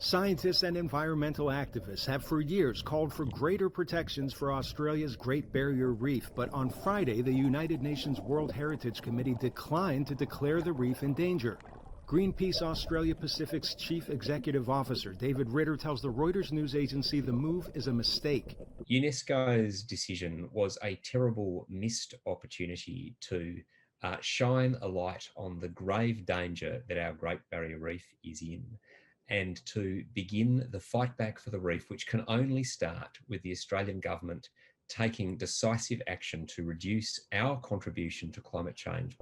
Scientists and environmental activists have for years called for greater protections for Australia's Great Barrier Reef, but on Friday, the United Nations World Heritage Committee declined to declare the reef in danger. Greenpeace Australia Pacific's Chief Executive Officer, David Ritter, tells the Reuters news agency the move is a mistake. UNESCO's decision was a terrible missed opportunity to shine a light on the grave danger that our Great Barrier Reef is in, and to begin the fight back for the reef, which can only start with the Australian government taking decisive action to reduce our contribution to climate change.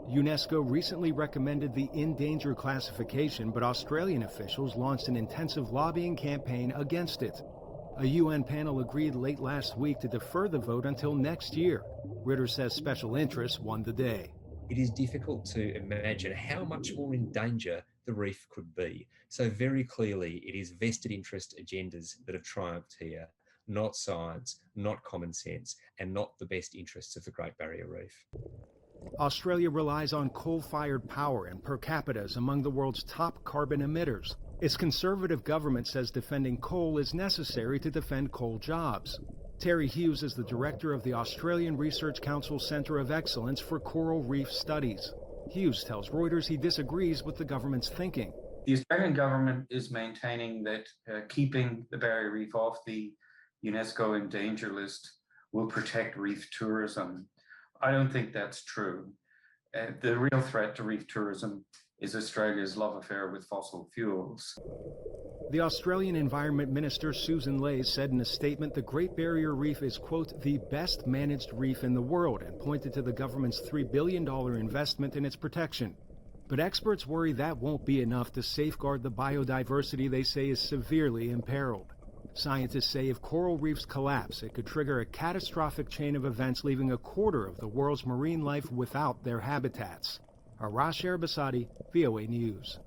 UNESCO recently recommended the in danger classification, but Australian officials launched an intensive lobbying campaign against it. A UN panel agreed late last week to defer the vote until next year. Ritter says special interests won the day. It is difficult to imagine how much more in danger the reef could be. So very clearly it is vested interest agendas that have triumphed here, not science, not common sense, and not the best interests of the Great Barrier Reef. Australia relies on coal-fired power, and per capita is among the world's top carbon emitters. Its conservative government says defending coal is necessary to defend coal jobs. Terry Hughes is the director of the Australian Research Council Centre of Excellence for Coral Reef Studies. Hughes tells Reuters he disagrees with the government's thinking. The Australian government is maintaining that keeping the Barrier Reef off the UNESCO in danger list will protect reef tourism. I don't think that's true. The real threat to reef tourism is Australia's love affair with fossil fuels. The Australian Environment Minister Susan Ley said in a statement the Great Barrier Reef is, quote, the best managed reef in the world, and pointed to the government's $3 billion investment in its protection. But experts worry that won't be enough to safeguard the biodiversity they say is severely imperiled. Scientists say if coral reefs collapse, it could trigger a catastrophic chain of events, leaving a quarter of the world's marine life without their habitats. Arash, Arabasadi, VOA News.